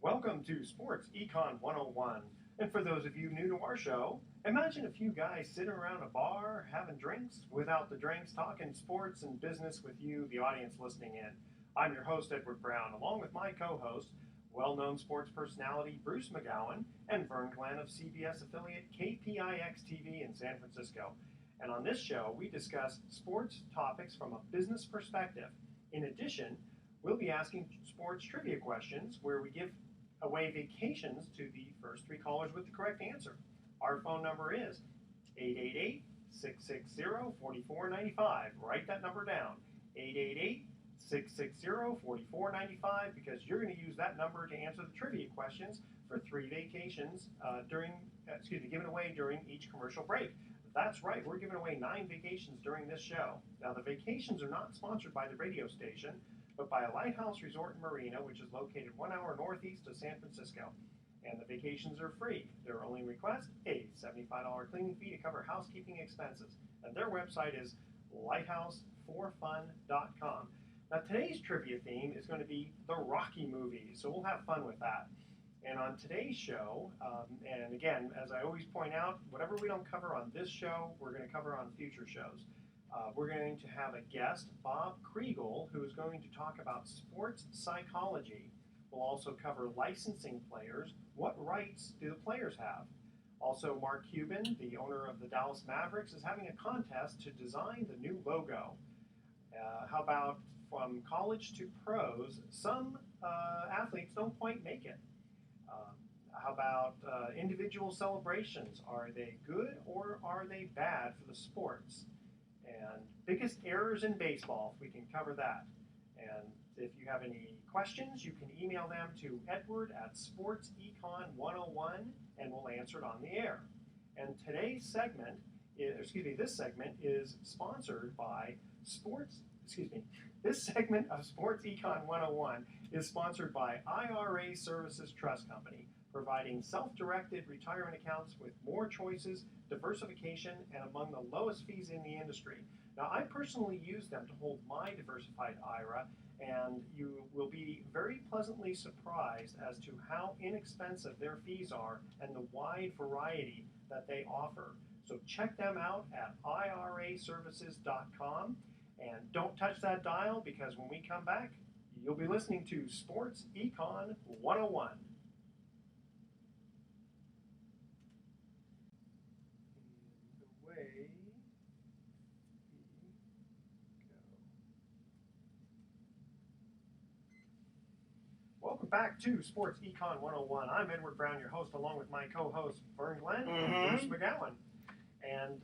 Welcome to Sports Econ 101. And for those of you new to our show, imagine a few guys sitting around a bar having drinks, without the drinks, talking sports and business with you, the audience listening in. I'm your host, Edward Brown, along with my co-host, well-known sports personality Bruce McGowan, and Vern Glenn of CBS affiliate KPIX TV in San Francisco. And on this show, we discuss sports topics from a business perspective. In addition, we'll be asking sports trivia questions where we give away vacations to the first three callers with the correct answer. Our phone number is 888-660-4495. Write that number down, 888-660-4495, because you're going to use that number to answer the trivia questions for three vacations given away during each commercial break. That's right, we're giving away 9 vacations during this show. Now, the vacations are not sponsored by the radio station, but by a Lighthouse Resort and Marina, which is located 1 hour northeast of San Francisco. And the vacations are free. Their only request, a $75 cleaning fee to cover housekeeping expenses. And their website is lighthouseforfun.com. Now, today's trivia theme is going to be the Rocky movies, so we'll have fun with that. And on today's show, and again, as I always point out, whatever we don't cover on this show, we're going to cover on future shows. We're going to have a guest, Bob Kriegel, who is going to talk about sports psychology. We'll also cover licensing players. What rights do the players have? Also, Mark Cuban, the owner of the Dallas Mavericks, is having a contest to design the new logo. How about from college to pros, some athletes don't quite make it. How about individual celebrations? Are they good or are they bad for the sports? And biggest errors in baseball, if we can cover that. And if you have any questions, you can email them to edward@sportsecon101 and we'll answer it on the air. And this segment is sponsored by this segment of Sports Econ 101 is sponsored by IRA Services Trust Company, providing self-directed retirement accounts with more choices, diversification, and among the lowest fees in the industry. Now, I personally use them to hold my diversified IRA, and you will be very pleasantly surprised as to how inexpensive their fees are and the wide variety that they offer. So check them out at iraservices.com, and don't touch that dial, because when we come back, you'll be listening to Sports Econ 101. Welcome back to Sports Econ 101. I'm Edward Brown, your host, along with my co-host, Vern Glenn and Bruce McGowan. And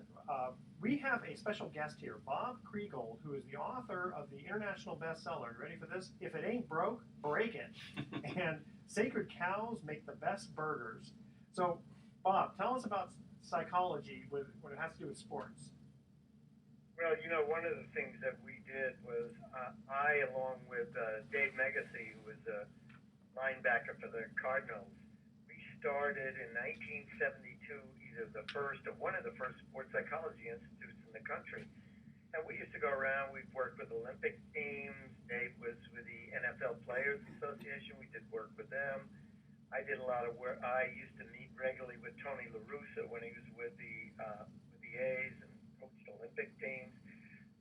we have a special guest here, Bob Kriegel, who is the author of the international bestseller. Ready for this? If It Ain't Broke, Break It. And Sacred Cows Make the Best Burgers. So, Bob, tell us about psychology when it has to do with sports. Well, one of the things that we did was I, along with Dave Megacy, who was a linebacker for the Cardinals, we started in 1972 either one of the first sports psychology institutes in the country. And we used to go around, we've worked with Olympic teams, Dave was with the NFL Players Association, we did work with them. I did a lot of work, I used to meet regularly with Tony La Russa when he was with the A's and coached Olympic teams.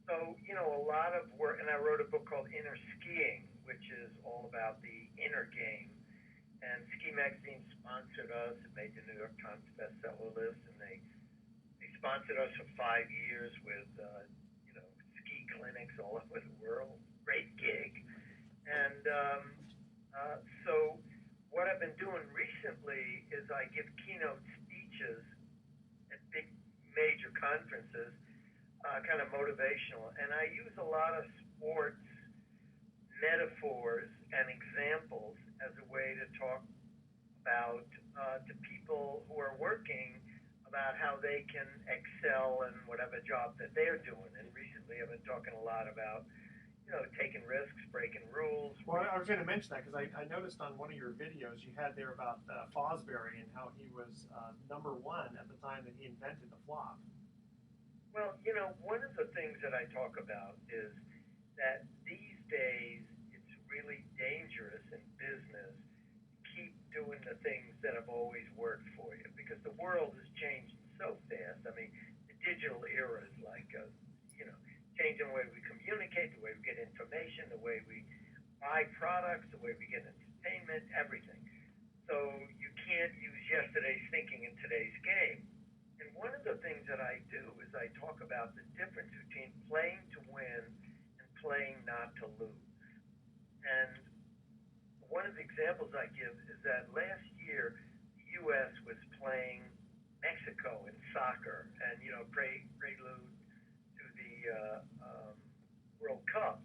So, a lot of work, and I wrote a book called Inner Skiing, which is all about the inner game. And Ski Magazine sponsored us. It made the New York Times bestseller list, and they sponsored us for 5 years with, ski clinics all over the world. Great gig. And so what I've been doing recently is I give keynote speeches at big major conferences, kind of motivational, and I use a lot of sports metaphors and examples as a way to talk about to people who are working about how they can excel in whatever job that they're doing. And recently I've been talking a lot about, taking risks, breaking rules. Well, I was going to mention that because I noticed on one of your videos you had there about Fosbury and how he was #1 at the time that he invented the flop. Well, one of the things that I talk about is that these days it's really dangerous in business to keep doing the things that have always worked for you, because the world is changing so fast. I mean, the digital era is like, changing the way we communicate, the way we get information, the way we buy products, the way we get entertainment, everything. So you can't use yesterday's thinking in today's game. And one of the things that I do is I talk about the difference between playing to win and playing not to lose. And one of the examples I give is that last year, the U.S. was playing Mexico in soccer, and prelude to the World Cup.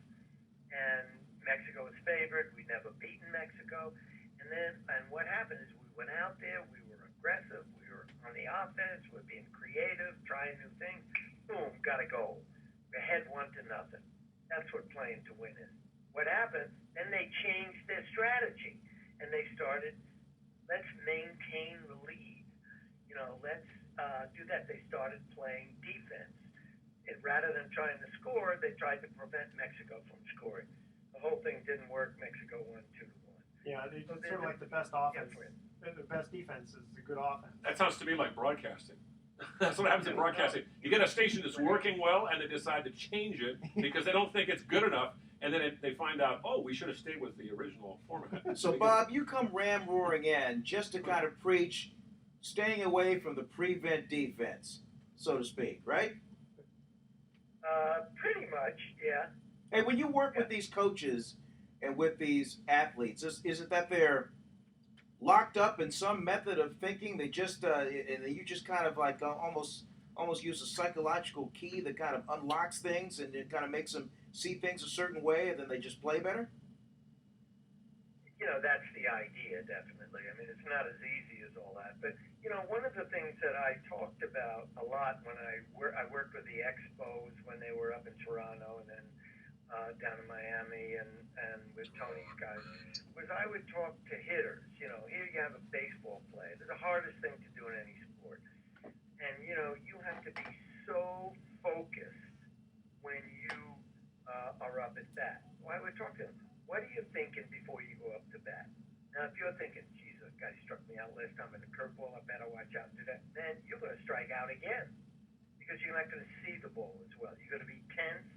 And Mexico was favored. We'd never beaten Mexico. And what happened is we went out there. We were aggressive. We were on the offense. We're being creative, trying new things. Boom, got a goal. We're ahead 1-0. That's what playing to win is. What happened? Then they changed their strategy, and they started, let's maintain the lead. Let's do that. They started playing defense. Rather than trying to score, they tried to prevent Mexico from scoring. The whole thing didn't work. Mexico won 2-1. Yeah, it's sort of like the best offense. The best defense is the good offense. That sounds to me like broadcasting. That's what happens in broadcasting. You get a station that's working well, and they decide to change it because they don't think it's good enough, and then they find out, oh, we should have stayed with the original format. So, Bob, you come ram-roaring in just to kind of preach staying away from the prevent defense, so to speak, right? Pretty much, yeah. Hey, when you work with these coaches and with these athletes, is it that they're locked up in some method of thinking? They just you just kind of like almost use a psychological key that kind of unlocks things and it kind of makes them see things a certain way, and then they just play better? That's the idea, definitely. I mean, it's not as easy as all that. But, one of the things that I talked about a lot when I worked with the Expos when they were up in Toronto and then down in Miami and with Tony's guys, was I would talk to hitters. Here you have a baseball player. They're the hardest thing to do in any sport. And, you have to be so focused when you are up at bat. Well, I would talk to them. What are you thinking before you go up to bat? Now, if you're thinking, geez, that guy struck me out last time in the curveball, I better watch out for that, then you're going to strike out again because you're not going to see the ball as well. You're going to be tense.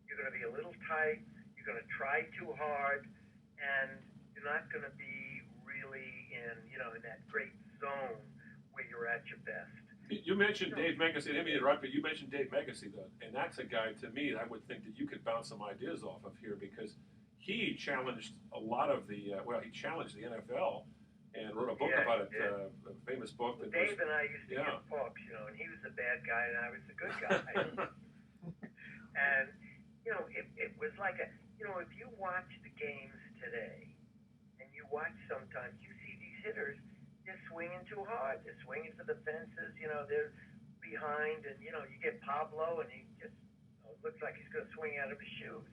You're going to be a little tight. You're going to try too hard, and you're not going to be really in that great zone where you're at your best. You mentioned Dave Megacy. I didn't mean to interrupt, but you mentioned Dave Megacy, though, and that's a guy, to me, I would think that you could bounce some ideas off of here because he challenged a lot of he challenged the NFL and wrote a book about it, a famous book. That Dave and I used to give talks, and he was the bad guy and I was the good guy. And, it was like if you watch the games today and you watch sometimes, you see these hitters, they're swinging too hard. They're swinging for the fences, they're behind, and, you get Pablo and he just looks like he's going to swing out of his shoes.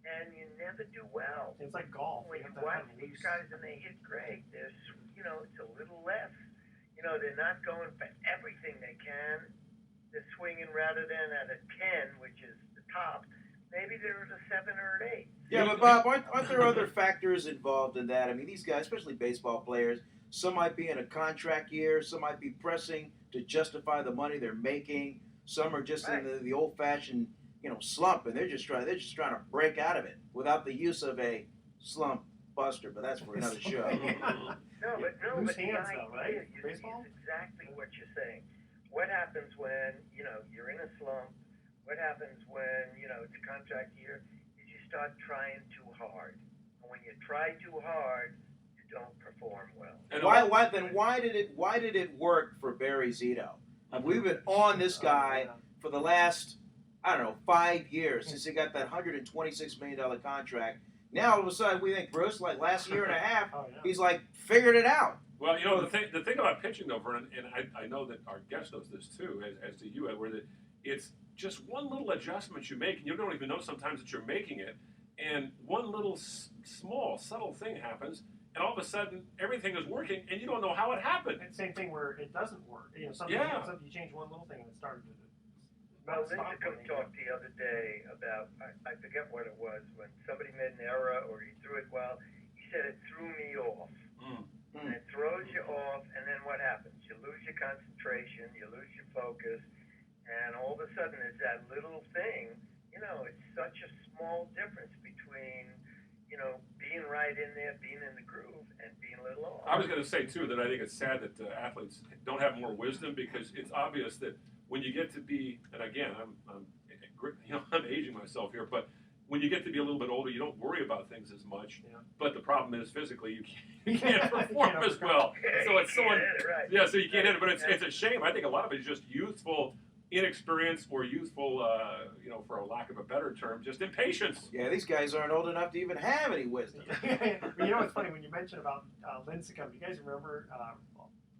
And you never do well. It's like golf. When you watch these guys and they hit great, there's, it's a little less. They're not going for everything they can. They're swinging rather than at a 10, which is the top. Maybe they're at a 7 or an 8. Yeah, but Bob, aren't there other factors involved in that? I mean, these guys, especially baseball players, some might be in a contract year, some might be pressing to justify the money they're making. Some are just in the old-fashioned slump, and they're just trying to break out of it without the use of a slump buster. But that's for another show. No, but Loose the hands, idea though, right? is Baseball? exactly what you're saying. What happens when you're in a slump? What happens when it's a contract year? Is you start trying too hard, and when you try too hard, you don't perform well. And why did it work for Barry Zito? We've been on this guy for the last 5 years since he got that $126 million contract. Now all of a sudden we think Bruce, like last year and a half, he's like figured it out. Well, the thing about pitching, though, Vernon, and I know that our guest knows this too, as do you, Edward, that it's just one little adjustment you make, and you don't even know sometimes that you're making it, and one little small, subtle thing happens, and all of a sudden everything is working, and you don't know how it happened. It's the same thing where it doesn't work. Something you change one little thing and it started to. Well, Linda come talk the other day about, I forget what it was, when somebody made an error or he threw it well. He said it threw me off. and it throws you off, and then what happens? You lose your concentration, you lose your focus, and all of a sudden it's that little thing, it's such a small difference between, being right in there, being in the groove, and being a little off. I was going to say, too, that I think it's sad that athletes don't have more wisdom, because it's obvious that when you get to be, and again, I'm aging myself here, but when you get to be a little bit older, you don't worry about things as much. Yeah. But the problem is, physically, you can't perform as well. So it's so so you can't hit it. But it's a shame. I think a lot of it is just youthful inexperience, or youthful, for a lack of a better term, just impatience. Yeah, these guys aren't old enough to even have any wisdom. It's funny when you mentioned about Lincecum. Do you guys remember?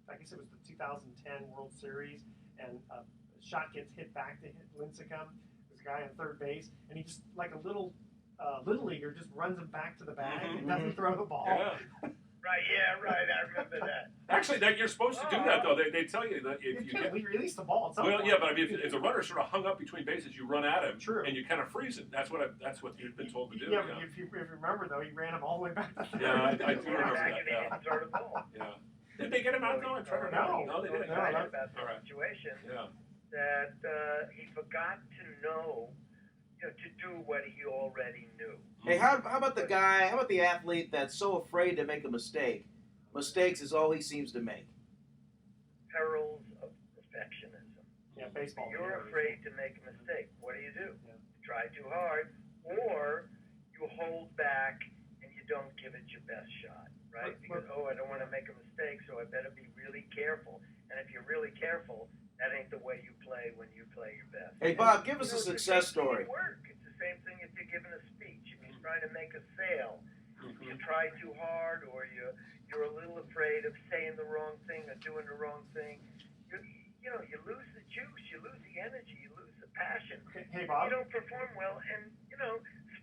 I guess it was the 2010 World Series, and a shot gets hit back to Lincecum. There's a guy on third base, and he just, like a little leaguer, just runs him back to the bag and doesn't throw the ball. Yeah. Right. I remember that. Actually, you're supposed to do that, though. They tell you that if you can't release the ball. But I mean, if the runner sort of hung up between bases, you run at him, and you kind of freeze it. That's what you've been told to do. Yeah, but if you remember, though, he ran him all the way back to third. Yeah, I do remember that. Yeah. Throw the ball. Yeah. Did they get him out though? No, they didn't. About the situation that he forgot to know, to do what he already knew. Hey, how about the athlete that's so afraid to make a mistake? Mistakes is all he seems to make. Perils of perfectionism. Yeah, baseball. You're afraid to make a mistake. What do? Yeah. Try too hard, or you hold back and you don't give it your best shot, right? Because, I don't want to make a mistake, so I better be really careful. And if you're really careful, that ain't the way you play when you play your best. Hey, Bob, give us a success story. It's the same thing if you're giving a speech. If you're trying to make a sale, you try too hard, or you're a little afraid of saying the wrong thing or doing the wrong thing. You lose the juice, you lose the energy, you lose the passion. Okay. Hey, Bob. You don't perform well, and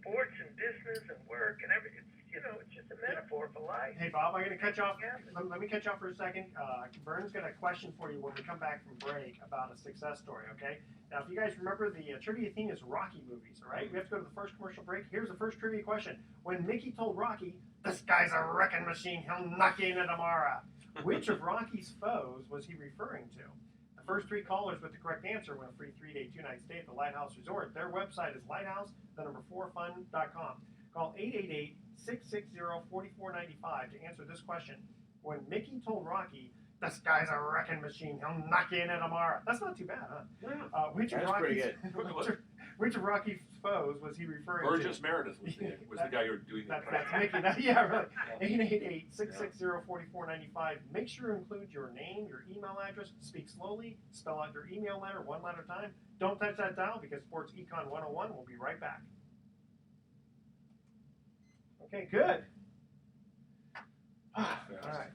sports and business and work and everything. It's just a metaphor for life. Hey, Bob, I'm going to cut you off. Let me cut you off for a second. Vern's got a question for you when we come back from break about a success story, okay? Now, if you guys remember, the trivia theme is Rocky movies, all right? We have to go to the first commercial break. Here's the first trivia question. When Mickey told Rocky, "This guy's a wrecking machine, he'll knock you into tomorrow," which of Rocky's foes was he referring to? The first three callers with the correct answer win a free 3-day, 2-night stay at the Lighthouse Resort. Their website is lighthouse4fun.com. Call 888-660-4495 to answer this question. When Mickey told Rocky, "This guy's a wrecking machine, he'll knock you in tomorrow." That's not too bad, huh? Yeah. That's pretty good. Which of Rocky's foes was he referring to? Burgess Meredith was the guy you were doing the That's Mickey. Yeah, really. 888-660-4495. Make sure to include your name, your email address. Speak slowly. Spell out your email letter one letter at a time. Don't touch that dial, because Sports Econ 101 will be right back. Okay, good. All right.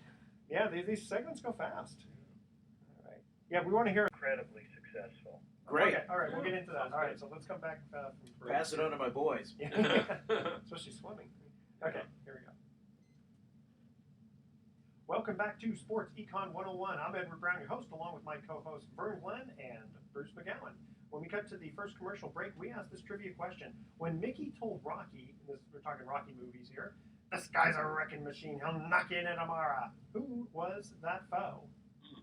Yeah, these segments go fast. All right. Yeah, we want to hear. Incredibly successful. Great. Okay, all right, we'll get into that. All right, so let's come back from break. Pass it on to my boys. Especially swimming. Okay, here we go. Welcome back to Sports Econ 101. I'm Edward Brown, your host, along with my co-hosts Vern Glenn and Bruce McGowan. When we cut to the first commercial break, we asked this trivia question. When Mickey told Rocky, we're talking Rocky movies here, "This guy's a wrecking machine, he'll knock you in tomorrow," who was that foe?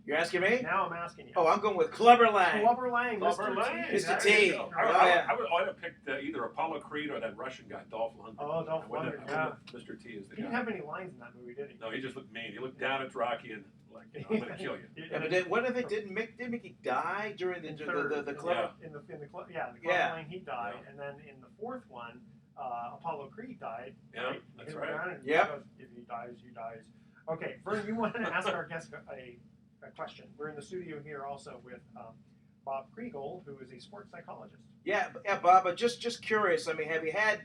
You're asking me? Now I'm asking you. Oh, I'm going with Clubber Lang. Clubber Lang, Clubber Mr. Lang. T. Mr. T. I would have picked either Apollo Creed or that Russian guy, Dolph Lundgren. Oh, Dolph Lundgren, yeah. Mr. T is the He didn't guy. have any lines in that movie, did he? No, he just looked mean. He looked down at Rocky and like, I'm going to kill you. Yeah, but did Mickey die during the club? In the club, yeah, the Clubber Yeah. Lang, he died, and then in the fourth one, Apollo Creed died. Yeah, right? that's Hit right. around and Yep. he goes, "If he dies, he dies." Okay, Vern, you want to ask our guest a question. We're in the studio here also with Bob Kriegel, who is a sports psychologist. Yeah, Bob. But just curious. I mean, have you had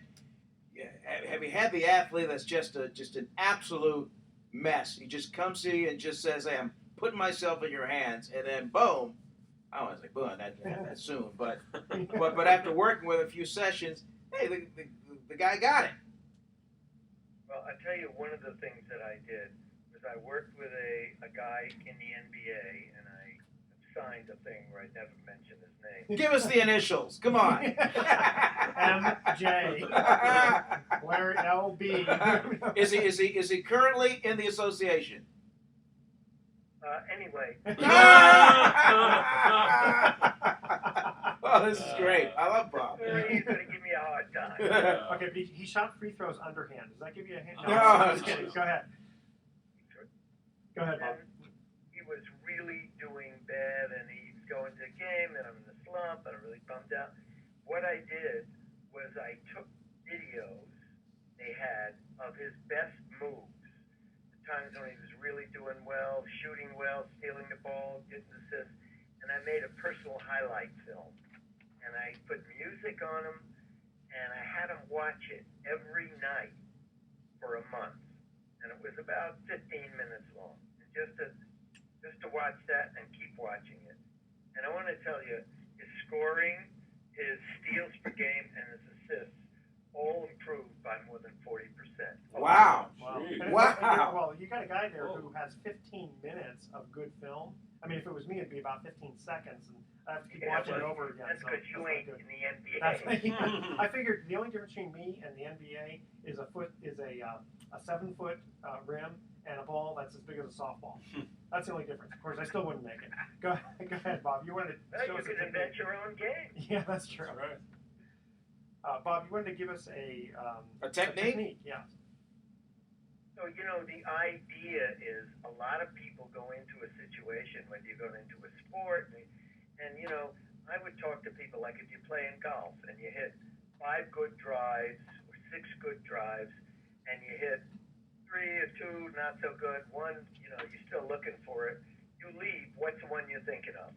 the athlete that's just an absolute mess? He just comes to you and just says, "Hey, I'm putting myself in your hands," and then boom. I don't want to say boom that soon, but after working with a few sessions, hey, the guy got it. Well, I tell you, one of the things that I did was I worked with a guy in the NBA, and I signed a thing where I never mentioned his name. Give us the initials. Come on. MJ. Where LB. Is he currently in the association? Anyway. Oh, this is great. I love Bob. He's going to give me a hard time. Okay, but he shot free throws underhand. Does that give you a hint? No. I'm just kidding. Go ahead. Go ahead, Bob. And he was really doing bad, and he's going to the game, and I'm in a slump, and I'm really bummed out. What I did was I took videos they had of his best moves, the times when he was really doing well, shooting well, stealing the ball, getting assists, and I made a personal highlight film. And I put music on him, and I had him watch it every night for a month. And it was about 15 minutes long. And just to watch that and keep watching it. And I want to tell you, his scoring, his steals per game, and his assists all improved by more than 40%. Wow. And Wow. well, you got a guy there who has 15 minutes of good film. I mean, if it was me, it'd be about 15 seconds, and I have to keep watching it over again. That's because you ain't in the NBA. I figured the only difference between me and the NBA is a 7-foot rim and a ball that's as big as a softball. That's the only difference. Of course, I still wouldn't make it. Go ahead, Bob. You wanted to show You us could invent your own game. Yeah, that's true. That's right. Bob, you wanted to give us a technique? Yeah. So, the idea is a lot of people go into a situation when you go into a sport, and I would talk to people like if you play in golf and you hit 5 good drives or 6 good drives, and you hit 3 or 2 not so good, 1, you're still looking for it, you leave, what's the one you're thinking of?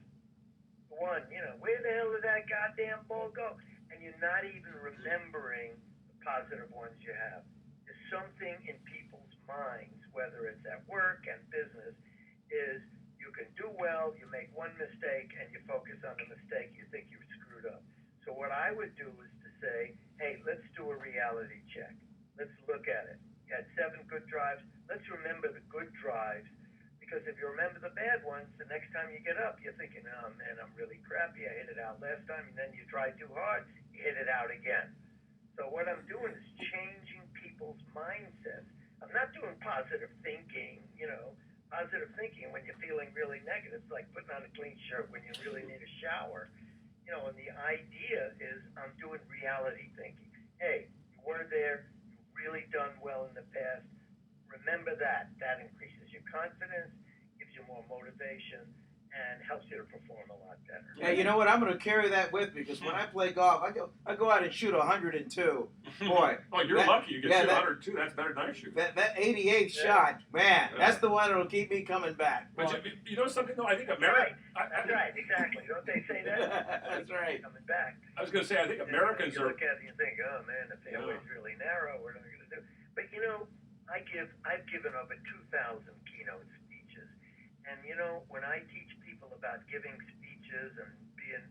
The one, where the hell did that goddamn ball go? And you're not even remembering the positive ones you have. There's something in people's minds, whether it's at work and business, is you can do well, you make one mistake, and you focus on the mistake, you think you've screwed up. So what I would do is to say, hey, let's do a reality check. Let's look at it. You had 7 good drives. Let's remember the good drives, because if you remember the bad ones, the next time you get up, you're thinking, oh, man, I'm really crappy. I hit it out last time, and then you try too hard, you hit it out again. So what I'm doing is changing people's mindsets. I'm not doing positive thinking, Positive thinking when you're feeling really negative. It's like putting on a clean shirt when you really need a shower. And the idea is I'm doing reality thinking. Hey, you were there. You've really done well in the past. Remember that. That increases your confidence, gives you more motivation, and helps you to perform a lot better. Hey, you know what? I'm going to carry that with me because when I play golf, I go out and shoot 102. Boy. Oh, you're lucky. You can shoot 102. That's better than I shoot. That 88th shot, man, that's the one that'll keep me coming back. But you know something, though? I think America... That's right, exactly. Don't they say that? That's right. Coming back. I was going to say, I think Americans you look at it and you think, oh, man, the fairway's really narrow. What am I going to do? But, I've given over 2,000 keynote speeches. And, when I teach people about giving speeches and being,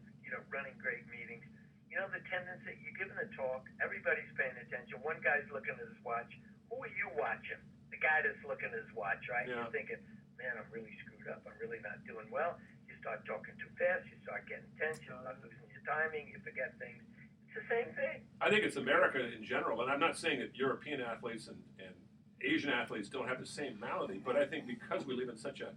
running great meetings, the tendency, you're giving a talk, everybody's paying attention. One guy's looking at his watch. Who are you watching? The guy that's looking at his watch, right? Yeah. You're thinking, man, I'm really screwed up. I'm really not doing well. You start talking too fast. You start getting tense. You start losing your timing. You forget things. It's the same thing. I think it's America in general, and I'm not saying that European athletes and Asian athletes don't have the same malady, but I think because we live in such a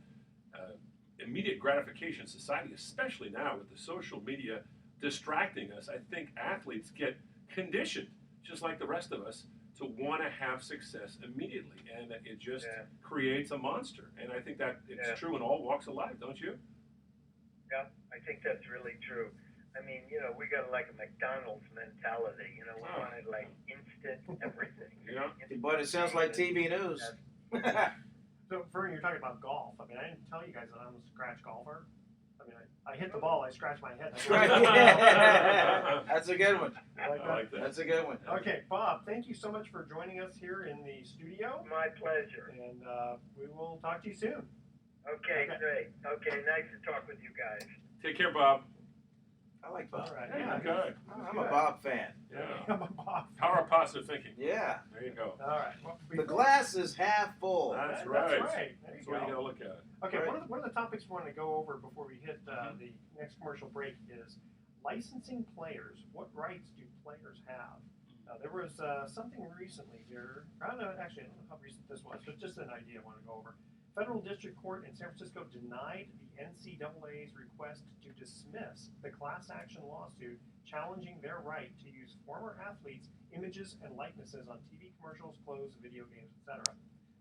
immediate gratification society, especially now with the social media distracting us, I think athletes get conditioned, just like the rest of us, to want to have success immediately, and it just creates a monster. And I think that it's true in all walks of life, don't you? Yeah, I think that's really true. I mean, we got like a McDonald's mentality. We wanted like instant everything. But it sounds like TV news. So, Vern, you're talking about golf. I mean, I didn't tell you guys that I'm a scratch golfer. I mean, I hit the ball, I scratch my head. That's a good one. I like that. That's a good one. Okay, Bob, thank you so much for joining us here in the studio. My pleasure. And we will talk to you soon. Okay, great. Okay, nice to talk with you guys. Take care, Bob. I like Bob. All right. Yeah, good. I'm a Bob fan. Yeah. I'm a Bob. Power of positive thinking. Yeah. There you go. All right. Well, The glass is half full. That's right. That's right. There you That's what you go. got to look at. Okay, Right. one of the topics we want to go over before we hit the next commercial break is licensing players. What rights do players have? There was something recently here. I don't know how recent this was, but just an idea I want to go over. Federal District Court in San Francisco denied the NCAA's request to dismiss the class action lawsuit challenging their right to use former athletes' images and likenesses on TV commercials, clothes, video games, etc.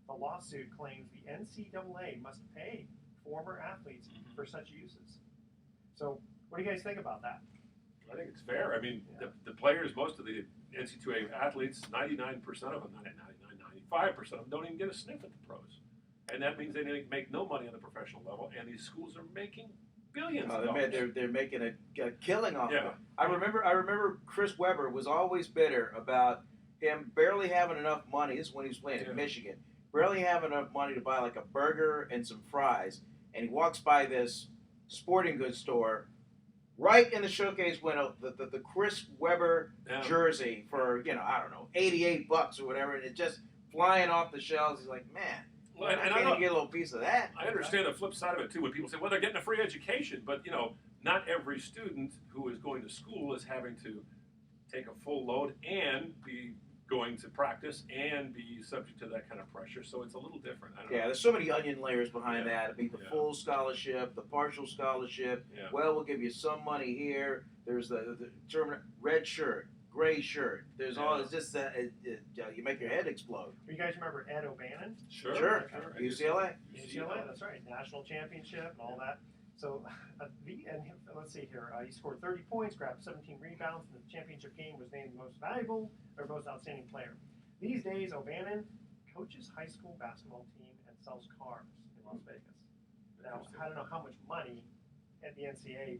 The lawsuit claims the NCAA must pay former athletes for such uses. So, what do you guys think about that? I think it's fair. I mean, the players, most of the NC2A athletes, 99% of them, not 99, 95% of them don't even get a sniff at the pros. And that means they make no money on the professional level, and these schools are making billions of dollars. They're making a killing off of Yeah. it. I remember Chris Webber was always bitter about him barely having enough money. This is when he was playing in Michigan. Barely having enough money to buy like a burger and some fries. And he walks by this sporting goods store. Right in the showcase window, the Chris Webber jersey for, I don't know, $88 or whatever, and it's just flying off the shelves. He's like, man, well, I can't get a little piece of that. I understand the flip side of it too. When people say, well, they're getting a free education, but not every student who is going to school is having to take a full load and be going to practice and be subject to that kind of pressure. So it's a little different. I don't know. There's so many onion layers behind that. I mean, the full scholarship, the partial scholarship. Yeah. Well, we'll give you some money here. There's the term red shirt, gray shirt. There's all. It's just you make your head explode. You guys remember Ed O'Bannon? Sure. UCLA. UCLA, that's right. National championship and all that. So, let's see here. He scored 30 points, grabbed 17 rebounds in the championship game, was named the most valuable or most outstanding player. These days, O'Bannon coaches high school basketball team and sells cars in Las Vegas. Now, I don't know how much money at the NCAA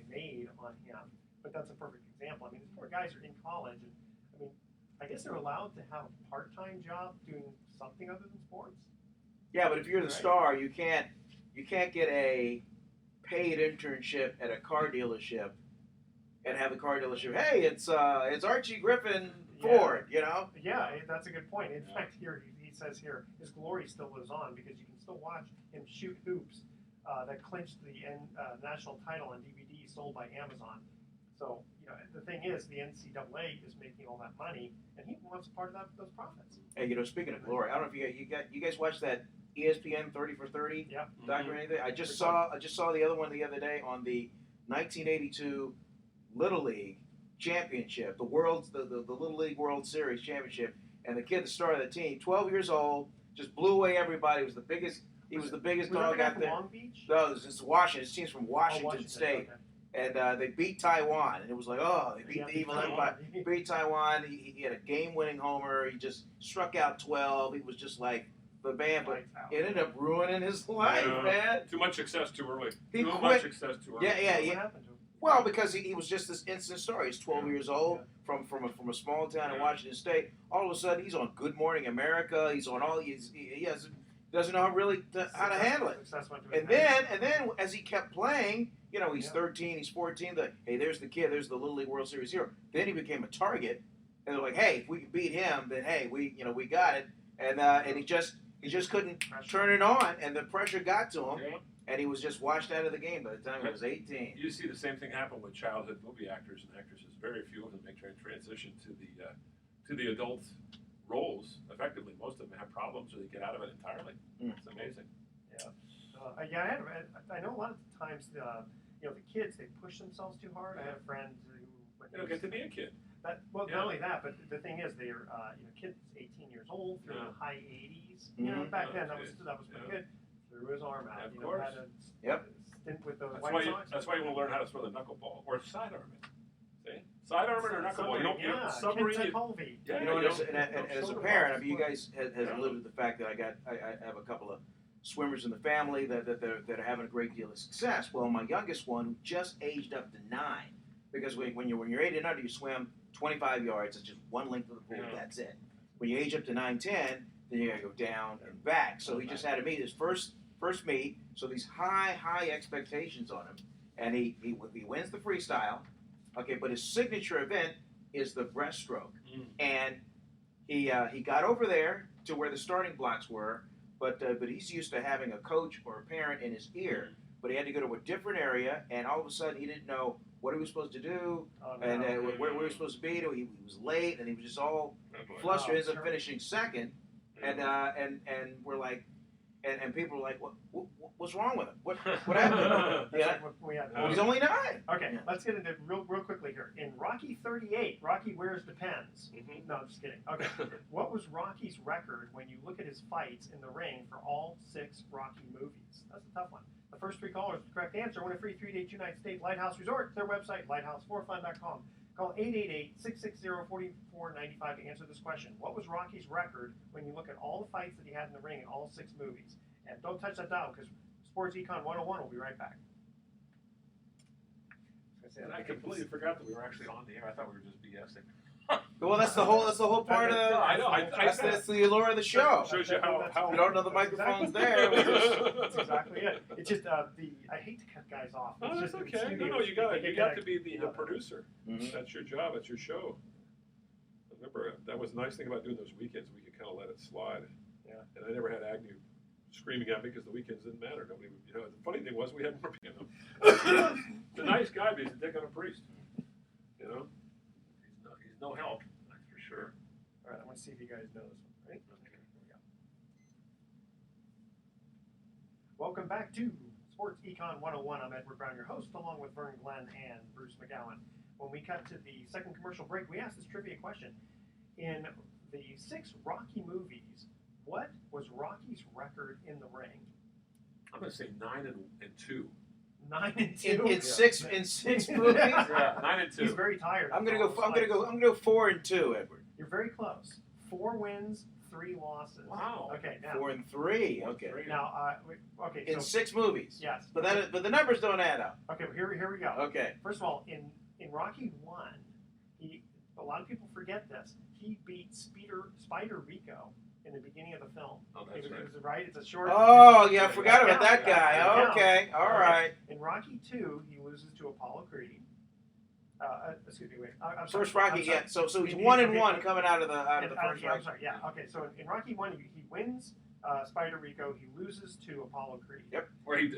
made on him, but that's a perfect example. I mean, these poor guys are in college, and I guess they're allowed to have a part-time job doing something other than sports. Yeah, but if you're the star, you can't get a paid internship at a car dealership and have the car dealership. Hey, it's Archie Griffin Ford. Yeah, that's a good point. In fact, here he says here his glory still lives on because you can still watch him shoot hoops that clinched the national title on DVD sold by Amazon. So the thing is, the NCAA is making all that money, and he wants part of those profits. Hey, speaking of glory, I don't know if you guys watched that ESPN 30 for 30 documentary. I just saw the other one the other day on the 1982 Little League Championship, the Little League World Series Championship, and the kid, the star of the team, 12 years old, just blew away everybody. He was the biggest dog out there. Long Beach? No, it's Washington. His team's from Washington State. Okay. And they beat Taiwan, and it was like, they beat the evil empire. Beat Taiwan. He had a game-winning homer. He just struck out 12. He was just like the man, but it ended up ruining his life, man. Too much success too early. He too quit. much success too early. What happened to him? Well, because he was just this instant star. He's 12 years old from a small town in Washington State. All of a sudden, he's on Good Morning America. He's on all. He doesn't know how to handle it. And then as he kept playing, he's 13, he's 14. There's the kid. There's the Little League World Series hero. Then he became a target, and they're like, hey, if we can beat him, then hey, we got it. And he just couldn't turn it on, and the pressure got to him, and he was just washed out of the game by the time he was 18. You see the same thing happen with childhood movie actors and actresses. Very few of them make transition to the adult roles effectively. Most of them have problems, or they get out of it entirely. It's amazing. I know a lot of times the kids, they push themselves too hard. I had a friend who They don't get to be a kid. Not only that, but the thing is, they're kids 18 years old, through the high 80s. Back then that was pretty good. Threw his arm out. Of course. Had a stint with the That's White why Sox. that's why you want to learn how to throw the knuckleball or sidearm it. See, sidearm it or knuckleball. You don't submarine it. As a parent, you guys has alluded to the fact that I have a couple of swimmers in the family that are having a great deal of success. Well, my youngest one, who just aged up to 9, because when you're 8 and under, you swim 25 yards. It's just one length of the pool. That's it. When you age up to 9, 10, then you got to go down and back. So he just had to meet his first meet. So these high expectations on him, and he wins the freestyle. Okay, but his signature event is the breaststroke, and he got over there to where the starting blocks were, but he's used to having a coach or a parent in his ear. But he had to go to a different area, and all of a sudden he didn't know what he was supposed to do, and where he was supposed to be. He was late, and he was just all flustered. Ends up finishing second, and we're like, and people are like, what's wrong with him? What happened? Yeah. Well, he's only 9. Okay, Yeah. let's get into it real quickly here. In Rocky 38, Rocky wears Depends. Mhm. No, I'm just kidding. Okay, what was Rocky's record when you look at his fights in the ring for all 6 Rocky movies? That's a tough one. The first 3 callers with the correct answer win a free 3-day 2-night stay at Lighthouse Resort. Their website, lighthouse4fun.com. Call 888-660-4495 to answer this question. What was Rocky's record when you look at all the fights that he had in the ring in all 6 movies? And don't touch that dial because Sports Econ 101 will be right back. And I completely forgot that we were actually on the air. I thought we were just BSing. Well, that's the whole part of the. I know. That's the allure of the show. Shows you how You don't know the microphone's there. That's exactly it. It's just I hate to cut guys off. It's Oh, just that's it's okay. studio. No, you got to be the producer. Mhm. That's your job. That's your show. Remember, that was the nice thing about doing those weekends. We could kind of let it slide. Yeah. And I never had Agnew screaming at me because the weekends didn't matter. Nobody, the funny thing was we had more people. The nice guy, but he's a dick on a priest. He's no help. That's for sure. All right, I want to see if you guys know this one. Right? Okay, here we go. Welcome back to Sports Econ 101. I'm Edward Brown, your host, along with Vern Glenn and Bruce McGowan. When we cut to the second commercial break, we asked this trivia question. In the 6 Rocky movies, what was Rocky's record in the ring? I'm going to say 9 and 2. 9 and 2. In 6 movies. Yeah, 9 and 2. He's very tired. I'm gonna go 4 and 2, Edward. You're very close. 4 wins, 3 losses. Wow. Okay, now 4 and 3. Okay. now In so 6 movies. yes, But the numbers don't add up. okay. Well, here we go. Okay. First of all, in Rocky 1, a lot of people forget this. He beat Spider Rico in the beginning of the film. Oh, that's right. It was right. It's a short. Oh yeah, I forgot about that Yeah, guy. yeah. Okay, all right. In Rocky 2, he loses to Apollo Creed. Excuse me. Wait. I'm First sorry, Rocky, I'm sorry. yeah. So he's Okay, 1 and okay, 1 okay. coming out of the first I'm Rocky. sorry. Yeah. Okay. So in Rocky 1, he wins Spider Rico. He loses to Apollo Creed. Yep.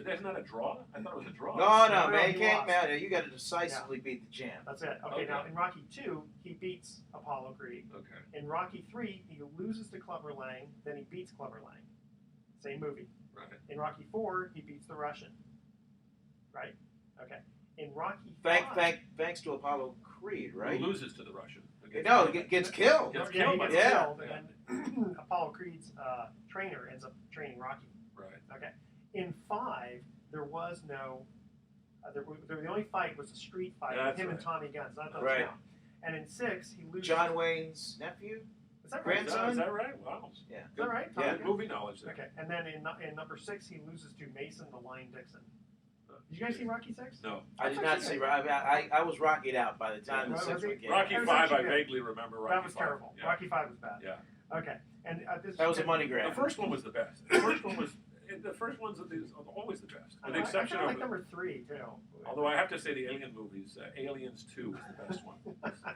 Isn't that a draw? I thought it was a draw. No, No, man, he you can't, lost. man. You got to decisively beat the champ. That's it. Okay. Now in Rocky 2, he beats Apollo Creed. Okay. In Rocky 3, he loses to Clubber Lang. Then he beats Clubber Lang. Same movie. Right. In Rocky 4, he beats the Russian. Right. Okay. In Rocky 5, Thanks to Apollo Creed, right? Who loses to the Russian? No, gets killed. Gets yeah, he killed. gets Yeah. killed, and then Apollo Creed's trainer ends up training Rocky. Right. Okay. In 5, there was no. The only fight was a street fight with That's him and right. Tommy Guns. Not those Right. count. And in 6, he loses. John Wayne's nephew. Is that right? grandson? Is that right? Wow. Yeah. Is that right? Yeah. Tommy Good Guns? movie knowledge there. Okay. And then in number 6, he loses to Mason the Lion Dixon. Did you guys see Rocky 6? No. I did not see. I was rockied out by the time the Was 6 he? one came. Rocky That was 5, I actually good. vaguely remember Rocky That was 5. terrible. Yeah. Rocky 5 was bad. Yeah. Okay. And this That was a money The grab. first one was the best. The first ones are always the best. With the I exception kinda like of, number 3 too. although I have to say the Alien movies, Aliens 2 was the best one.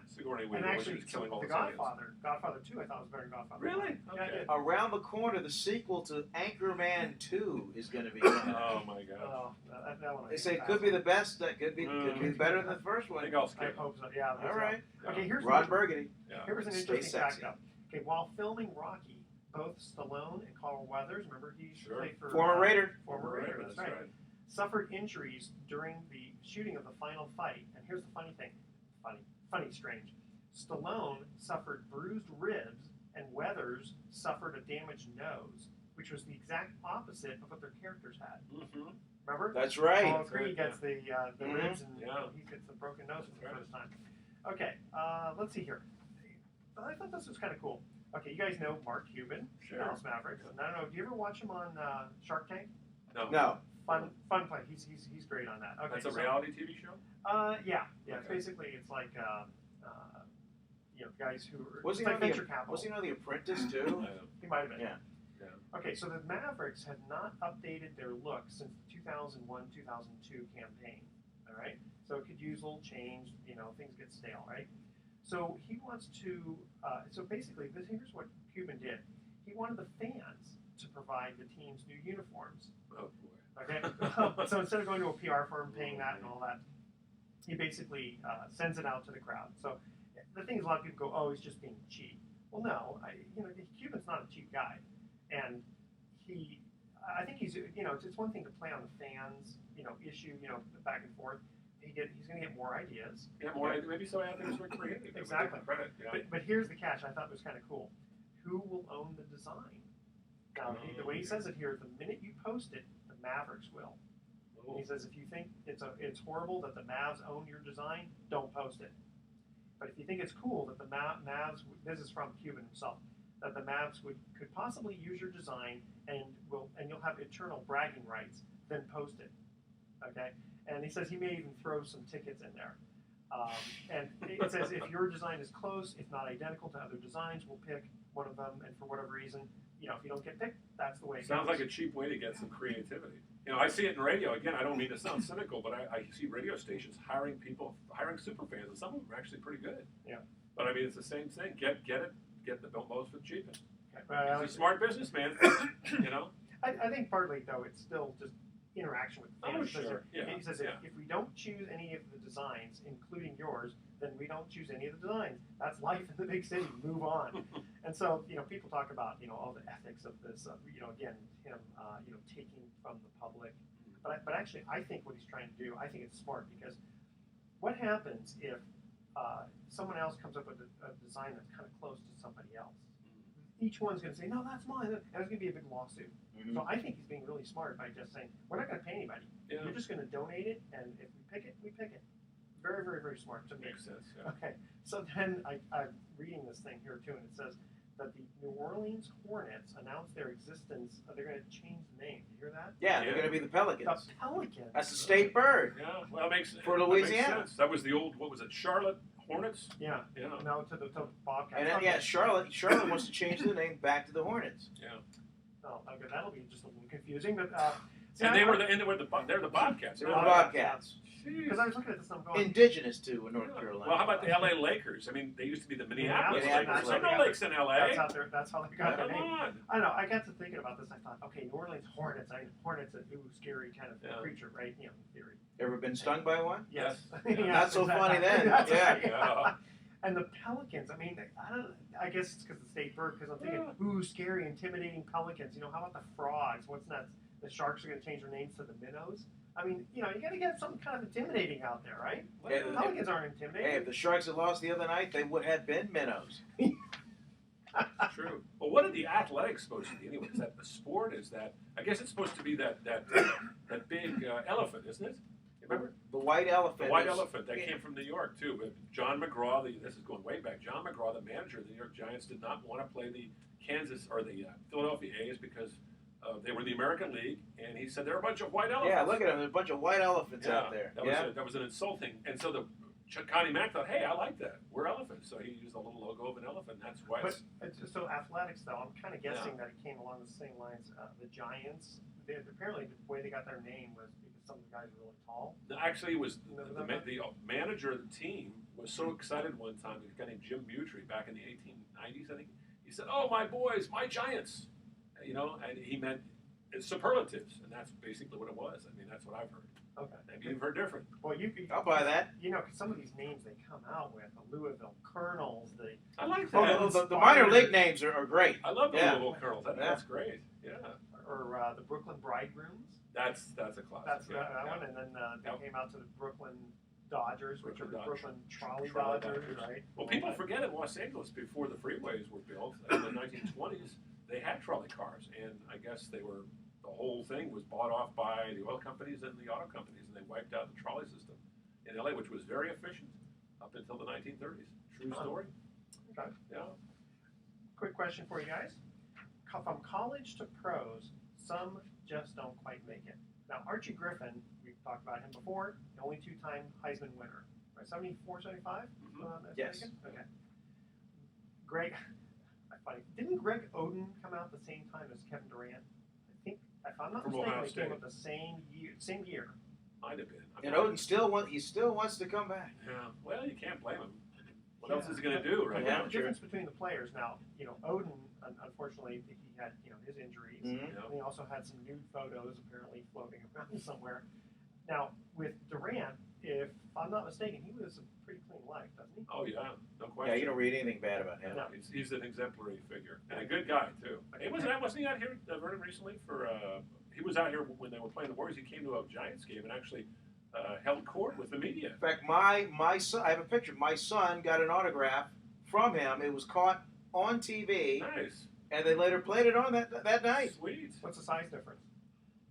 Sigourney And Weaver when she actually, was killing all the those aliens. Godfather 2, I thought was better than Godfather. Really? 1. Yeah, I Okay. did. Around the corner, the sequel to Anchorman 2 is going to be. Oh my god. Oh, that one. I They say it passed could be on. the best. That could be better than the first I one. think I'll I skip. hope so. Yeah. All right. Okay, here's Ron Burgundy. Yeah. Here was an Stay interesting fact, sexy. though. Okay, while filming Rocky, both Stallone and Carl Weathers, remember he Sure. played for Former Raider. Former Raider, that's right. Suffered injuries during the shooting of the final fight. And here's the funny thing, strange. Stallone suffered bruised ribs, and Weathers suffered a damaged nose, which was the exact opposite of what their characters had. Mm-hmm. Remember? That's right. Apollo Creed gets the Mhm. ribs, and Yeah. he gets the broken nose for the That's right. first time. Okay, let's see here. I thought this was kind of cool. Okay, you guys know Mark Cuban, Sure. Dallas Mavericks. And I don't know, do you ever watch him on Shark Tank? No. Fun play. He's great on that. Okay, That's a so, reality TV show? yeah. It's Okay. basically it's like guys who are Was he it's like on the- venture capital. Was he on The Apprentice too? He might have been. Yeah. Okay, so the Mavericks had not updated their look since the 2001-2002 campaign. All right, so it could use a little change. Things get stale, right? So he wants to. So basically, here's what Cuban did. He wanted the fans to provide the team's new uniforms. Oh boy. Okay, so instead of going to a PR firm, paying that and all that, he basically sends it out to the crowd. So the thing is, a lot of people go, "Oh, he's just being cheap." Well, no, Cuban's not a cheap guy, and he I think he's, it's one thing to play on the fans, issue, back and forth. He's going to get more ideas. Yeah, more maybe so. I think it's more creative. Exactly. Credit. Yeah. But here's the catch. I thought was kind of cool. Who will own the design? Now, the way he says it here, the minute you post it, the Mavericks will. Ooh. He says if you think it's horrible that the Mavs own your design, don't post it. But if you think it's cool that the Mavs, this is from Cuban himself, that the Mavs could possibly use your design and you'll have eternal bragging rights, then post it. Okay? And he says he may even throw some tickets in there. And it says if your design is close, if not identical to other designs, we'll pick one of them. And for whatever reason, if you don't get picked, that's the way it Sounds goes. like a cheap way to get some creativity. I see it in radio. Again, I don't mean to sound cynical, but I see radio stations hiring super fans, and some of them are actually pretty good. Yeah. But I mean, it's the same thing. Get the most for the cheapest. Okay. He's a smart businessman. I think partly, though, it's still just interaction with the fans. Oh, sure. Yeah. He says if we don't choose any of the designs, including yours, then we don't choose any of the designs. That's life in the big city. Move on. And so, people talk about, all the ethics of this, again, him, taking from the public. But actually, I think what he's trying to do, I think it's smart because what happens if someone else comes up with a design that's kind of close to somebody else? Each one's going to say, no, that's mine. And there's going to be a big lawsuit. Mm-hmm. So I think he's being really smart by just saying, we're not going to pay anybody. Yeah. We're just going to donate it, and if we pick it, we pick it. Very, very, very smart to me. Makes sense, yeah. Okay, so then I'm reading this thing here, too, and it says that the New Orleans Hornets announced their existence. They're going to change the name. Did you hear that? Yeah, they're going to be the Pelicans. The Pelicans. That's the state bird. Yeah, well, it makes for Louisiana. That makes sense. That was the old, what was it, Charlotte Hornets? Yeah. No, to the Bobcats. And then, Charlotte wants to change the name back to the Hornets. Yeah. Oh, okay, that'll be just a little confusing, but. And they're the Bobcats. They were the Bobcats. Because I was looking at this and I'm going... Indigenous to North Carolina. Well, how about the L.A. Lakers? I mean, they used to be the Minneapolis Lakers. There are no lakes in L.A. That's how they got their name. Come on. I know. I got to thinking about this. I thought, okay, New Orleans Hornets. Hornets, a scary kind of creature, right? In theory. Ever been stung by one? Yes. Not so funny then. Yeah. And the Pelicans, I mean, I guess it's because the state bird, because I'm thinking, ooh, scary, intimidating Pelicans. How about the frogs? What's next? The Sharks are going to change their names to the Minnows. I mean, you got to get something kind of intimidating out there, right? The Pelicans aren't intimidating. Hey, if the Sharks had lost the other night, they would have been Minnows. True. Well, what are the athletics supposed to be anyway? Is that the sport? Is that? I guess it's supposed to be that big elephant, isn't it? Remember? The white elephant. The white elephant that came from New York too. But John McGraw, this is going way back. John McGraw, the manager of the New York Giants, did not want to play the Philadelphia A's because they were the American League, and he said they're a bunch of white elephants. Yeah, look at them. There's a bunch of white elephants out there. That was an insulting. And so Connie Mack thought, hey, I like that. We're elephants. So he used a little logo of an elephant. And that's why so athletics, though, I'm kind of guessing that it came along the same lines. The Giants, apparently the way they got their name was because some of the guys were really tall. Actually, it was the manager of the team was so excited one time. This guy named Jim Butry back in the 1890s, I think. He said, oh, my boys, my Giants. And he meant superlatives, and that's basically what it was. I mean, that's what I've heard. Okay. Maybe you've heard different. Well, I'll buy that. Because some of these names they come out with, the Louisville Colonels, I like that. The minor league names are great. I love the Louisville Colonels. That's great. Yeah. Or the Brooklyn Bridegrooms. That's a classic. That's that one, and then they came out to the Brooklyn Dodgers, which are the Brooklyn Trolley Dodgers, right? Well, people forget in Los Angeles before the freeways were built in the 1920s. They had trolley cars, and I guess the whole thing was bought off by the oil companies and the auto companies, and they wiped out the trolley system in LA, which was very efficient up until the 1930s. True story. Okay. Yeah. Quick question for you guys. From college to pros, some just don't quite make it. Now, Archie Griffin, we've talked about him before, the only two-time Heisman winner. Right, 74, 75? Yes. Okay. Greg... Funny. Didn't Greg Oden come out the same time as Kevin Durant? I think, if I'm not mistaken, they came out the same year. Might have been. And Oden still wants to come back. Yeah. Well, you can't blame him. What else is he going to do, right? The difference between the players now, Oden, unfortunately, he had his injuries. Mm-hmm. And he also had some nude photos apparently floating around somewhere. Now with Durant, if I'm not mistaken, he lives a pretty clean life, doesn't he? Oh yeah, no Yeah, question. you don't read anything bad about him. No. He's an exemplary figure and a good guy too. He wasn't he out here Vernon recently for? He was out here when they were playing the Warriors. He came to a Giants game and actually held court with the media. In fact, my son, I have a picture. My son got an autograph from him. It was caught on TV, Nice, and they later played it on that night. sweet. What's the size difference?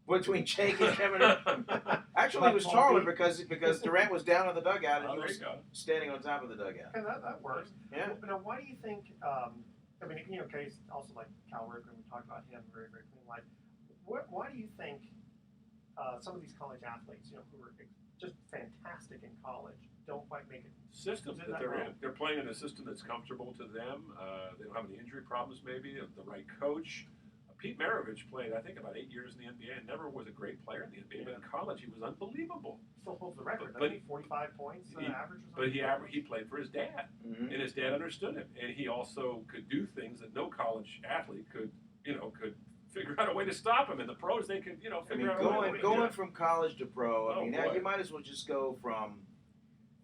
Between Jake and Kevin Durant. Actually, he was taller because Durant was down in the dugout and Oh, he there was you go. standing on top of the dugout. Okay, that works. Yeah. But now, why do you think? I mean, Case also like Cal Ripken. We talked about him, very very clean life. Why do you think some of these college athletes, who are just fantastic in college, don't quite make it? Systems that they're in. They're playing in a system that's comfortable to them. They don't have any injury problems, maybe. The right coach. Pete Maravich played, I think, about 8 years in the NBA and never was a great player in the NBA. But in college, he was unbelievable. Still holds the record, But doesn't he? 45 points average. But he played for his dad, Mm-hmm. and his dad understood him, and he also could do things that no college athlete could figure out a way to stop him. In the pros, they could, figure out a way to do going it. from college to pro. Oh, now boy. you might as well just go from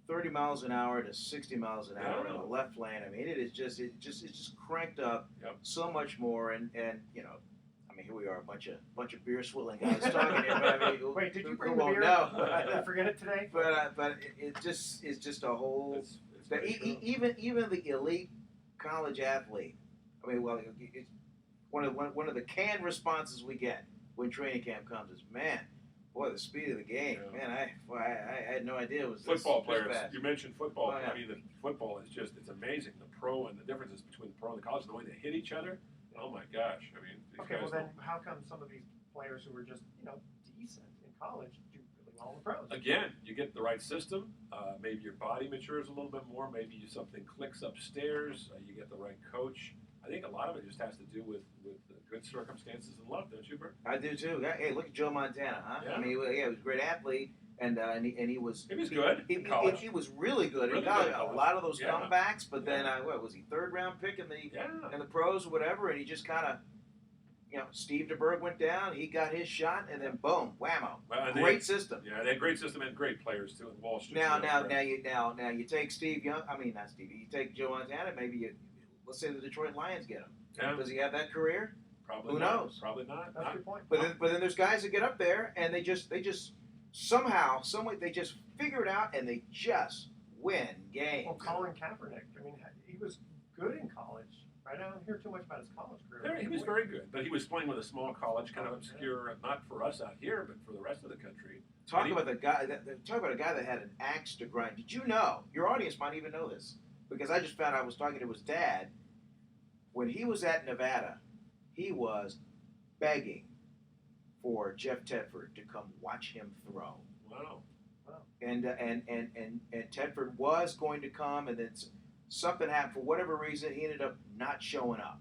30 miles an hour to 60 miles an hour in Yeah. the left lane. I mean, it's just cranked up Yep. so much more, and I mean, here we are, a bunch of beer swilling guys talking here. But I mean, Wait, did you who bring the won't beer? know? Did I forget it today? But it's just a whole. It's very true. Even the elite college athlete. I mean, well, it's one of the canned responses we get when training camp comes is, man, boy, the speed of the game. Yeah. Man, I had no idea it was Football this players. fast. You mentioned football. Oh, yeah. I mean, the football is it's amazing. The pro and the differences between the pro and the college, and the way they hit each other. Oh my gosh! I mean, these Okay, guys. well then, how come some of these players who were just decent in college do really well in the pros? Again, you get the right system. Maybe your body matures a little bit more. Maybe something clicks upstairs. You get the right coach. I think a lot of it just has to do with good circumstances and luck, don't you, Bert? I do too. Hey, look at Joe Montana, huh? Yeah. I mean, he was a great athlete, and he was. He was good in college. He was really good Really in college. good in college. A lot of those Yeah. comebacks, but then Yeah. what was he? Third round pick in the Yeah. pros or whatever, and he just kind of. Steve DeBerg went down. He got his shot, and then boom, whammo! Well, and Great system. Yeah, they had a great system and great players too in Wall Street. Now you take Steve Young. I mean, not Stevie. You take Joe Montana. Maybe let's say the Detroit Lions get him. Yeah. Does he have that career? Probably Who not. knows? Probably not. That's a good point. But then there's guys that get up there and they just somehow, some way they just figure it out and they just win games. Well, Colin Kaepernick. I mean, he was good in college. Right? I don't hear too much about his college career. He was very good, but he was playing with a small college, kind of obscure, not for us out here, but for the rest of the country. Talk about a guy that had an axe to grind. Did you know? Your audience might even know this because I just found out I was talking to his dad. When he was at Nevada, he was begging for Jeff Tedford to come watch him throw. Wow. And Tedford was going to come, and then something happened for whatever reason. He ended up not showing up.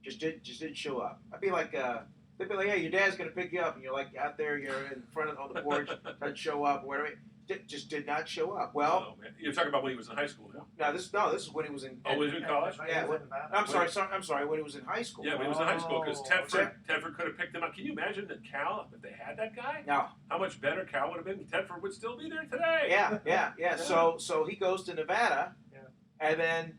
Just didn't show up. I'd be like, they'd be like, hey, your dad's gonna pick you up, and you're like out there, you're in front of on the porch, doesn't show up, or whatever. Just did not show up. Well, man. You're talking about when he was in high school now. this is when he was in. Was he in college? Yeah, I'm sorry. When he was in high school. Yeah, when he was in high school, because Oh, Tedford could have picked him up. Can you imagine that Cal, if they had that guy, No. how much better Cal would have been? Tedford would still be there today. Yeah. So he goes to Nevada, Yeah. and then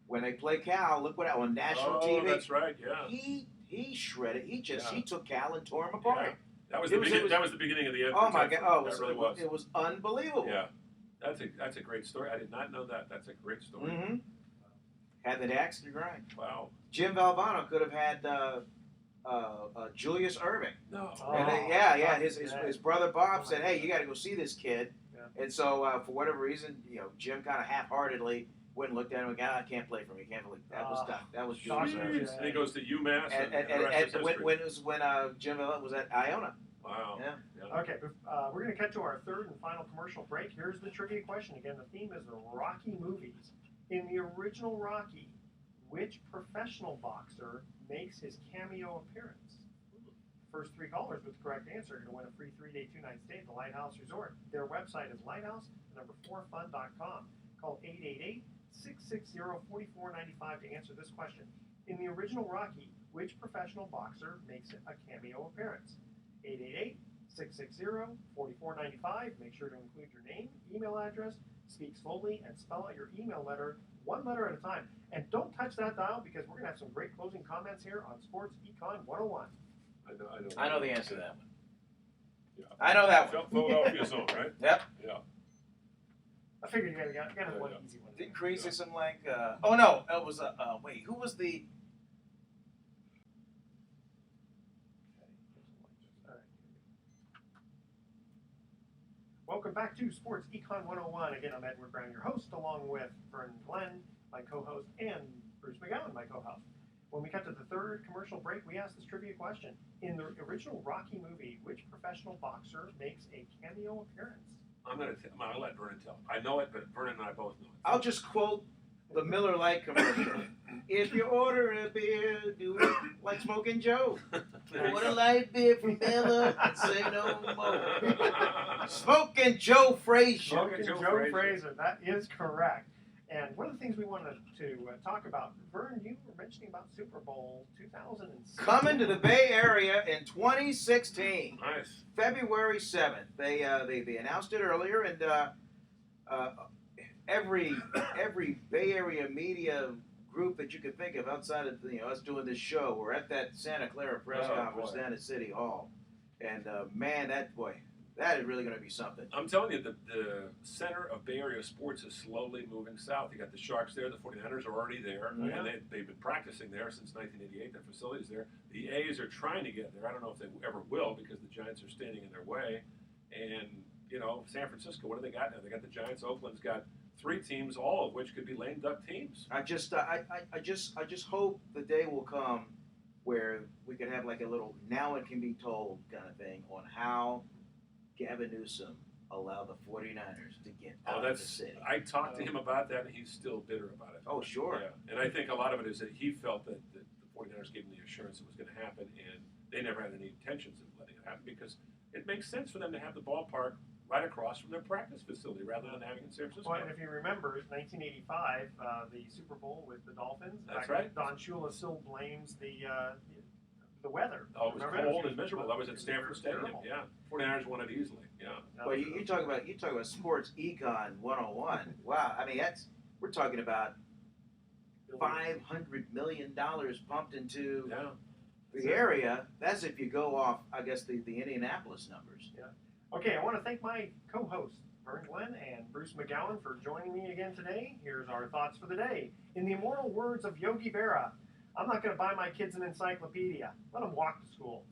when they play Cal, look what on national TV. That's right. Yeah. He shredded. He Yeah. took Cal and tore him apart. Yeah. That was the beginning of the end. Oh for my Tedford. God! That really was. It was unbelievable. Yeah. That's a great story. I did not know that. That's a great story. Mm-hmm. Had the axe to grind. Wow. Jim Valvano could have had Julius Erving. No. And his brother Bob said, "Hey, you got to go see this kid." Yeah. And so for whatever reason, Jim kind of half-heartedly went and looked at him and I can't play for me. Can't believe that was done. That was Julius Shocker. Erving. Jeez. And he goes to UMass. And the rest is And history. when Jim was at Iona. Wow. Yeah. Okay, we're going to cut to our third and final commercial break. Here's the trivia question. Again, the theme is the Rocky movies. In the original Rocky, which professional boxer makes his cameo appearance? First three callers with the correct answer are going to win a free 3-day, 2-night stay at the Lighthouse Resort. Their website is lighthouse4fun.com. Call 888-660-4495 to answer this question. In the original Rocky, which professional boxer makes a cameo appearance? 660-4495. Make sure to include your name, email address, speak slowly, and spell out your email letter one letter at a time. And don't touch that dial because we're going to have some great closing comments here on Sports Econ 101. I know the answer to that one. Yeah. I know that one. Philadelphia zone, right? Yep. Yeah. I figured you got one easy one. Didn't Kriegel say something like, oh no, it was, wait, who was the... Welcome back to Sports Econ 101. Again, I'm Edward Brown, your host, along with Vernon Glenn, my co-host, and Bruce McGowan, my co-host. When we cut to the third commercial break, we asked this trivia question. In the original Rocky movie, which professional boxer makes a cameo appearance? I'm gonna let Vernon tell. I know it, but Vernon and I both know it. I'll just quote the Miller Lite commercial. If you order a beer, do it like Smoking Joe. Order a light beer from Miller and say no more. Smoking Joe Frazier. Smoking Joe Frazier. That is correct. And one of the things we wanted to talk about, Vern, you were mentioning about Super Bowl 2006. Coming to the Bay Area in 2016. Nice. February 7th. They announced it earlier, and every Bay Area media group that you could think of outside of us doing this show were at that Santa Clara press conference down at City Hall. And man, that is really going to be something. I'm telling you, the center of Bay Area sports is slowly moving south. You got the Sharks there, the 49ers are already there, and they've been practicing there since 1988. Their facility's there. The A's are trying to get there. I don't know if they ever will because the Giants are standing in their way. And, San Francisco, what do they got now? They got the Giants. Oakland's got 3 teams, all of which could be lame duck teams. I just hope the day will come where we can have like a little now it can be told kind of thing on how Gavin Newsom allowed the 49ers to get out of the city. I talked to him about that, and he's still bitter about it. Oh, sure. Yeah. And I think a lot of it is that he felt that the 49ers gave him the assurance it was going to happen, and they never had any intentions of letting it happen because it makes sense for them to have the ballpark right across from their practice facility rather than having it in San Francisco. Well, and if you remember, 1985, the Super Bowl with the Dolphins. That's right. Don Shula still blames the weather. Oh, it was cold and miserable. That was at Stanford Stadium. Terrible. Yeah, 49ers won it easily. Yeah. Well, you talk about Sports Econ 101. Wow, I mean we're talking about $500 million pumped into the area. That's if you go off, I guess, the Indianapolis numbers. Yeah. Okay, I want to thank my co-hosts, Vern Glenn and Bruce McGowan, for joining me again today. Here's our thoughts for the day. In the immortal words of Yogi Berra, I'm not going to buy my kids an encyclopedia. Let them walk to school.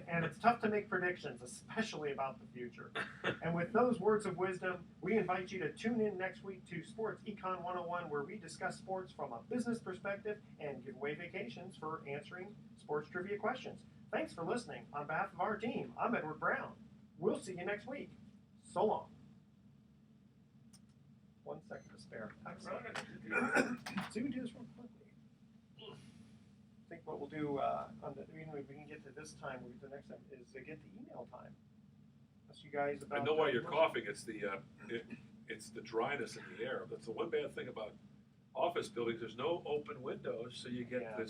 And it's tough to make predictions, especially about the future. And with those words of wisdom, we invite you to tune in next week to Sports Econ 101, where we discuss sports from a business perspective and give away vacations for answering sports trivia questions. Thanks for listening. On behalf of our team, I'm Edward Brown. We'll see you next week. So long. 1 second to spare. Excellent. So we can do this real quickly. I think what we'll do, if we can get to this time, we'll get to the next time, is to get the email time. Unless you guys I know why you're coughing. It's the dryness in the air. That's the one bad thing about office buildings. There's no open windows, so you get this